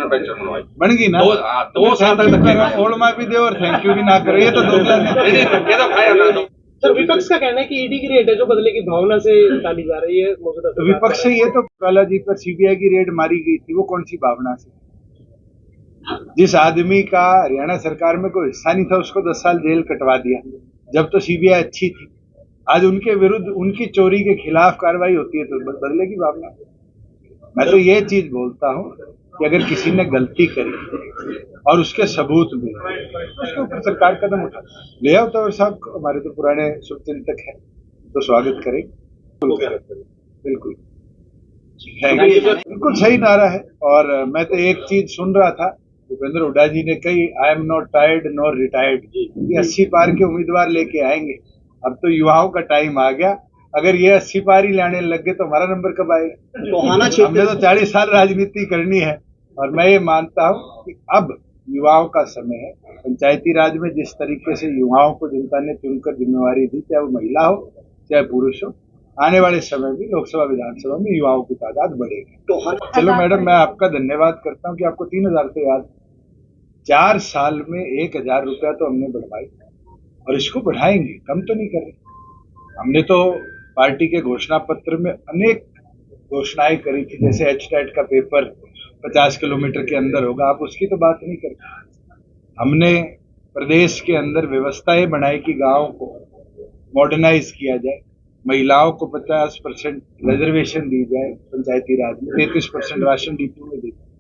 National pension बनवाई बन गई ना। 2 साल तक धक्के खाए। ओल्ड भी दे और थैंक यू भी ना करो, ये तो दोगला नहीं नहीं, धक्के तो खाए हमने तो। सर विपक्ष का कहना है कि ईडी की रेड है जो बदले की भावना से डाली जा रही है मौजूदा तो विपक्ष से ये तो काला जी पर सीबीआई की रेड मारी गई थी, वो कौन सी भावना से? जिस आदमी का हरियाणा सरकार में कोई हिस्सा नहीं था उसको 10 साल जेल कटवा दिया, जब तो सीबीआई अच्छी थी। आज उनके विरुद्ध उनकी चोरी के खिलाफ कार्रवाई होती है तो बदले की भावना। मैं तो ये चीज बोलता हूँ कि अगर किसी ने गलती करी और उसके सबूत मिले उसके ऊपर सरकार कदम उठा ले आओ। तो साहब हमारे तो पुराने शुभचिंतक है, तो स्वागत करें। बिल्कुल बिल्कुल सही नारा है। और मैं तो एक चीज सुन रहा था, भूपेंद्र हुड्डा जी ने कही, I am not tired not retired. ये 80 पार के उम्मीदवार लेके आएंगे। अब तो युवाओं का टाइम आ गया। अगर ये 80 पार ही लाने लग गए तो हमारा नंबर कब आएगा? हमने तो 40 साल राजनीति करनी है। और मैं ये मानता हूँ कि अब युवाओं का समय है। पंचायती राज में जिस तरीके से युवाओं को जनता ने चुनकर जिम्मेवारी दी, चाहे वो महिला हो चाहे पुरुष हो, आने वाले समय में लोकसभा विधानसभा में युवाओं की तादाद बढ़ेगी। चलो मैडम, मैं आपका धन्यवाद करता हूँ कि आपको 3000 तो याद। 4 साल में 1000 रुपया तो हमने बढ़वाई और इसको बढ़ाएंगे, कम तो नहीं कर रहे। हमने तो पार्टी के घोषणा पत्र में अनेक घोषणाएं करी थी, जैसे एचटेट का पेपर 50 किलोमीटर के अंदर होगा, आप उसकी तो बात नहीं करते। हमने प्रदेश के अंदर व्यवस्थाएं बनाई कि गांव को मॉडर्नाइज किया जाए, महिलाओं को 50% रिजर्वेशन दी जाए पंचायती राज में, 33% राशन डिपो में दी जाए।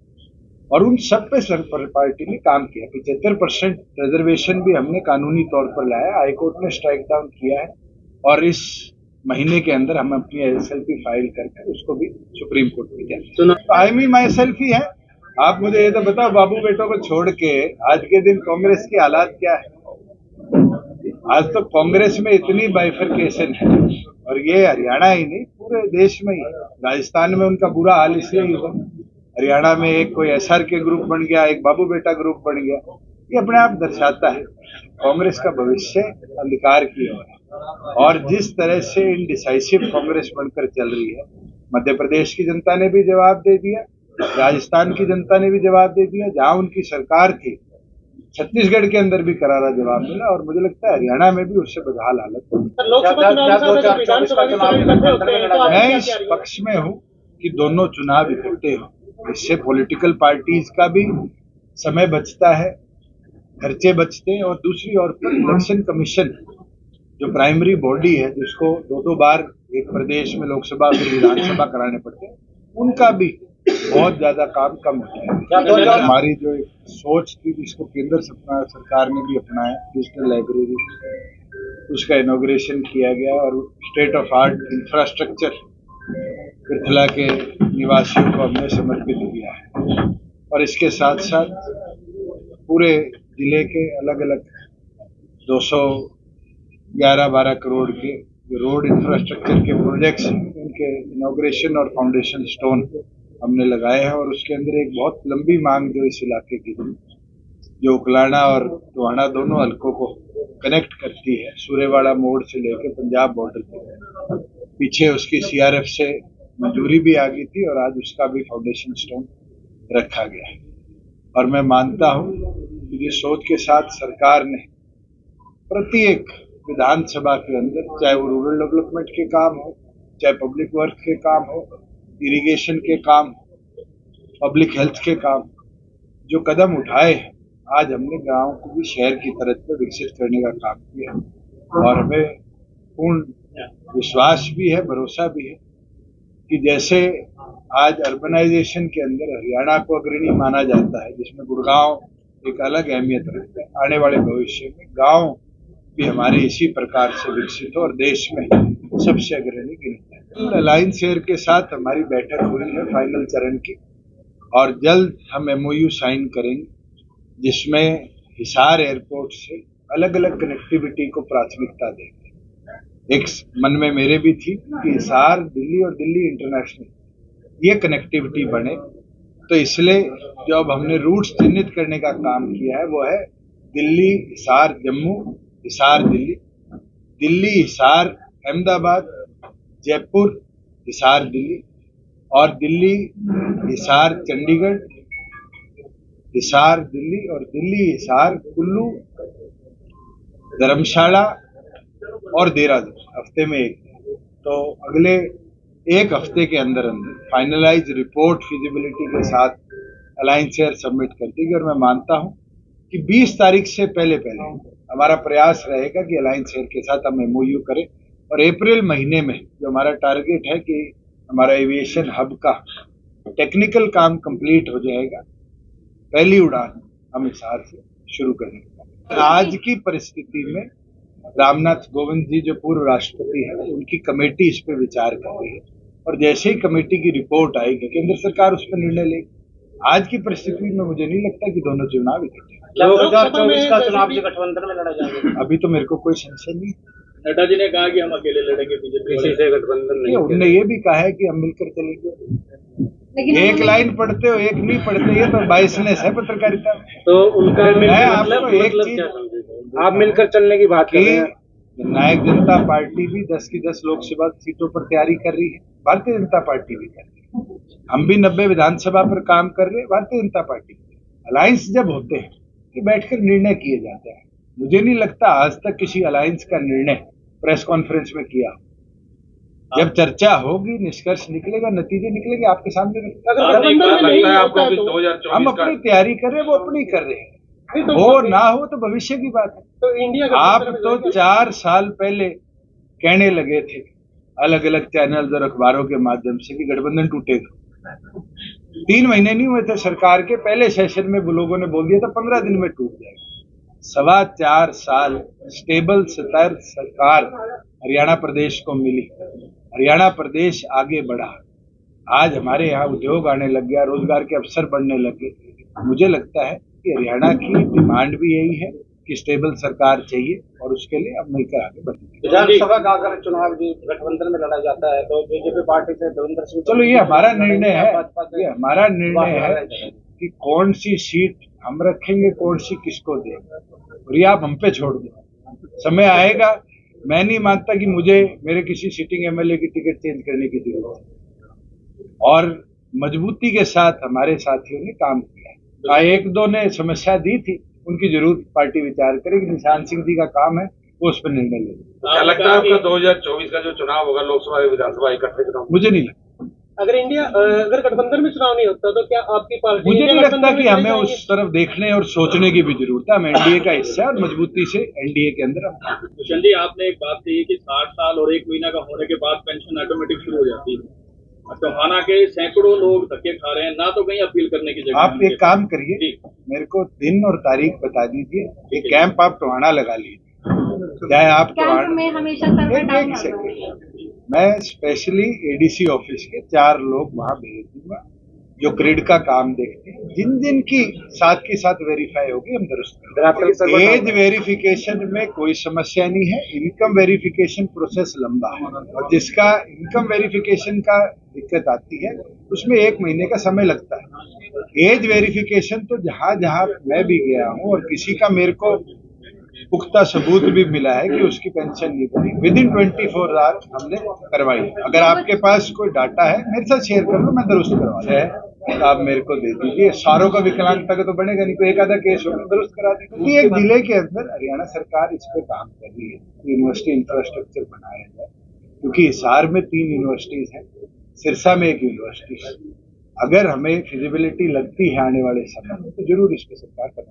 और उन सब पे पार्टी ने काम किया। 75% रिजर्वेशन भी हमने कानूनी तौर पर लाया, हाईकोर्ट ने स्ट्राइक डाउन किया है और इस महीने के अंदर हम अपनी एसएलपी फाइल करके उसको भी सुप्रीम कोर्ट में जाए। आई मी माई सेल्फ ही है। आप मुझे ये तो बताओ, बाबू बेटों को छोड़ के आज के दिन कांग्रेस की हालात क्या है? आज तो कांग्रेस में इतनी बाइफरकेशन है, और ये हरियाणा ही नहीं पूरे देश में ही। राजस्थान में उनका बुरा हाल इसलिए ही हुआ, हरियाणा में एक कोई एसआर के ग्रुप बन गया, एक बाबू बेटा ग्रुप बन गया। ये अपने आप दर्शाता है कांग्रेस का भविष्य अंधकार की ओर है। और जिस तरह से इनडिसाइसिव कांग्रेस बनकर चल रही है, मध्य प्रदेश की जनता ने भी जवाब दे दिया, राजस्थान की जनता ने भी जवाब दे दिया, जहां उनकी सरकार थी छत्तीसगढ़ के अंदर भी करारा जवाब मिला, और मुझे लगता है हरियाणा में भी उससे बदहाल हालत है। मैं इस पक्ष में हूँ कि दोनों चुनाव इकट्ठे हों, इससे पॉलिटिकल पार्टीज का भी समय बचता है, खर्चे बचते हैं। और दूसरी ओर पर इलेक्शन कमीशन जो प्राइमरी बॉडी है, जिसको 2-2 बार एक प्रदेश में लोकसभा और विधानसभा कराने पड़ते हैं, उनका भी बहुत ज्यादा काम कम होता है। हमारी जो एक सोच थी जिसको केंद्र सरकार ने भी अपनाया, डिजिटल लाइब्रेरी, उसका इनॉग्रेशन किया गया और स्टेट ऑफ आर्ट इंफ्रास्ट्रक्चर कृथला के निवासियों को हमने समर्पित किया है। और इसके साथ साथ पूरे जिले के अलग अलग 211-12 करोड़ के रोड इंफ्रास्ट्रक्चर के प्रोजेक्ट्स, उनके इनॉग्रेशन और फाउंडेशन स्टोन हमने लगाए हैं। और उसके अंदर एक बहुत लंबी मांग जो इस इलाके की थी, जो उकलाना और टोहाना दोनों हलकों को कनेक्ट करती है, सूरेवाड़ा मोड़ से लेकर पंजाब बॉर्डर तक, पीछे उसकी सीआरएफ से मंजूरी भी आ गई थी और आज उसका भी फाउंडेशन स्टोन रखा गया है। और मैं मानता हूं कि जिस सोच के साथ सरकार ने प्रत्येक विधानसभा के अंदर, चाहे वो रूरल डेवलपमेंट के काम हो, चाहे पब्लिक वर्क के काम हो, इरिगेशन के काम, पब्लिक हेल्थ के काम, जो कदम उठाए, आज हमने गांव को भी शहर की तरह में विकसित करने का काम किया। और हमें पूर्ण विश्वास भी है, भरोसा भी है कि जैसे आज अर्बनाइजेशन के अंदर हरियाणा को अग्रणी माना जाता है, जिसमें गुड़गांव एक अलग अहमियत रखता है, आने वाले भविष्य में गांव भी हमारे इसी प्रकार से विकसित हो और देश में सबसे अग्रणी गिनता है। अलायंस एयर के साथ हमारी बैठक हुई है फाइनल चरण की, और जल्द हम एमओयू साइन करेंगे, जिसमें हिसार एयरपोर्ट से अलग अलग कनेक्टिविटी को प्राथमिकता देंगे। एक मन में मेरे भी थी कि हिसार दिल्ली और दिल्ली इंटरनेशनल ये कनेक्टिविटी बने, तो इसलिए जो अब हमने रूट्स चिन्हित करने का काम किया है वो है दिल्ली हिसार जम्मू, हिसार दिल्ली, दिल्ली हिसार अहमदाबाद, जयपुर हिसार दिल्ली, और दिल्ली हिसार चंडीगढ़, हिसार दिल्ली और दिल्ली हिसार कुल्लू धर्मशाला और देहरादून हफ्ते में एक। तो अगले एक हफ्ते के अंदर अंदर फाइनलाइज रिपोर्ट फिजिबिलिटी के साथ अलायंस शेयर सबमिट कर देगी। और मैं मानता हूं कि 20 तारीख से पहले हमारा प्रयास रहेगा कि अलायंस शेयर के साथ हम एमओयू करें और अप्रैल महीने में जो हमारा टारगेट है कि हमारा एविएशन हब का टेक्निकल काम कंप्लीट हो जाएगा, पहली उड़ान हम हिसार से शुरू करेंगे। आज की परिस्थिति में रामनाथ कोविंद जी जो पूर्व राष्ट्रपति हैं, उनकी कमेटी इस पर विचार कर रही है और जैसे ही कमेटी की रिपोर्ट आएगी केंद्र सरकार उस पर निर्णय लेगी। आज की परिस्थिति में मुझे नहीं लगता कि दोनों चुनाव इकट्ठे। 2024 का चुनाव भी गठबंधन में लड़ा जाएगा। अभी तो मेरे को कोई संशय नहीं। नड्डा जी ने कहा कि हम अकेले लड़ेंगे, बीजेपी से गठबंधन नहीं। उन्होंने ये भी कहा है कि हम मिलकर चलेंगे। एक लाइन पढ़ते हो, एक नहीं पढ़ते, ये तो बाइसनेस है पत्रकारिता में। तो उनका मैं आपको एक चीज, आप मिलकर चलने की बात कि नायक जनता पार्टी भी 10 की 10 लोकसभा सीटों पर तैयारी कर रही है, भारतीय जनता पार्टी भी कर रही है। हम भी 90 विधानसभा पर काम कर रहे हैं, भारतीय जनता पार्टी। अलायंस जब होते हैं कि बैठकर निर्णय किए जाते हैं। मुझे नहीं लगता आज तक किसी अलायंस का निर्णय प्रेस कॉन्फ्रेंस में किया। जब चर्चा होगी, निष्कर्ष निकलेगा, नतीजे निकलेंगे, आपके सामने हम अपनी तैयारी कर रहे हैं, वो अपनी कर रहे हैं। हो ना हो तो भविष्य की बात है। तो इंडिया आप तो 4 साल पहले कहने लगे थे अलग अलग चैनल और अखबारों के माध्यम से कि गठबंधन टूटेगा। 3 महीने नहीं हुए थे सरकार के, पहले सेशन में लोगों ने बोल दिया था 15 दिन में टूट जाएगा। 4.25 साल स्टेबल स्थिर सरकार हरियाणा प्रदेश को मिली, हरियाणा प्रदेश आगे बढ़ा। आज हमारे यहाँ उद्योग आने लग गया, रोजगार के अवसर बढ़ने लगे। मुझे लगता है कि हरियाणा की डिमांड भी यही है कि स्टेबल सरकार चाहिए और उसके लिए अब मिलकर आगे बढ़ेंगे। विधानसभा का अगर चुनाव गठबंधन में लड़ा जाता है तो बीजेपी पार्टी से देवेंद्र सिंह, चलो ये हमारा निर्णय है, ये हमारा निर्णय है कि कौन सी सीट हम रखेंगे, कौन सी किसको देंगे, और ये आप हम पे छोड़ दो। समय आएगा। मैं नहीं मानता कि मुझे मेरे किसी सिटिंग एमएलए की टिकट चेंज करने की जरूरत है। और मजबूती के साथ हमारे साथियों ने काम किया। 1-2 ने समस्या दी थी, उनकी जरूर पार्टी विचार करेगी। निशान सिंह जी का काम है, वो उस पर निर्णय लेगा। क्या लगता है आपका 2024 का जो चुनाव होगा, लोकसभा विधानसभा इकट्ठे चुनाव? मुझे नहीं लगता। अगर गठबंधन में चुनाव नहीं होता तो क्या आपकी पार्टी, मुझे नहीं लगता कि हमें उस तरफ देखने और सोचने की भी जरूरत है। हम एनडीए का हिस्सा है और मजबूती से एनडीए के अंदर हम। भूषण जी, आपने एक बात कही कि 60 साल और 1 महीना का होने के बाद पेंशन ऑटोमेटिक शुरू हो जाती है। टोहाना के सैकड़ों लोग धक्के खा रहे हैं, ना तो कहीं अपील करने की जगह। आप एक काम करिए, मेरे को दिन और तारीख बता दीजिए, एक कैंप आप टोहाना लगा लीजिए। चाहे आप टोहाना में हमेशा एक सेकंड, मैं स्पेशली एडीसी ऑफिस के 4 लोग वहां भेज दूंगा जो ग्रिड का काम देखते हैं। जिन जिन की साथ वेरीफाई होगी हम दुरुस्त करेंगे। एज वेरिफिकेशन में कोई समस्या नहीं है। इनकम वेरिफिकेशन प्रोसेस लंबा है और जिसका इनकम वेरिफिकेशन का दिक्कत आती है उसमें 1 महीने का समय लगता है। एज वेरिफिकेशन तो जहां जहां मैं भी गया हूं और किसी का मेरे को पुख्ता सबूत भी मिला है कि उसकी पेंशन नहीं बनी, विदिन 24 आवर्स हमने करवाई। अगर आपके पास कोई डाटा है मेरे साथ शेयर कर लो, मैं दुरुस्त करवा है, आप मेरे को दे दीजिए। सारों का विकलांगता का तो बनेगा नहीं, कोई एक आधा केस होगा दुरुस्त करा देंगे। एक जिले के अंदर हरियाणा सरकार इस पे काम कर रही है, यूनिवर्सिटी इंफ्रास्ट्रक्चर बनाया जाए, क्योंकि हिसार में 3 यूनिवर्सिटीज हैं, सिरसा में 1 यूनिवर्सिटी है। अगर हमें फिजिबिलिटी लगती है आने वाले समय में तो जरूर इस पे सरकार करें।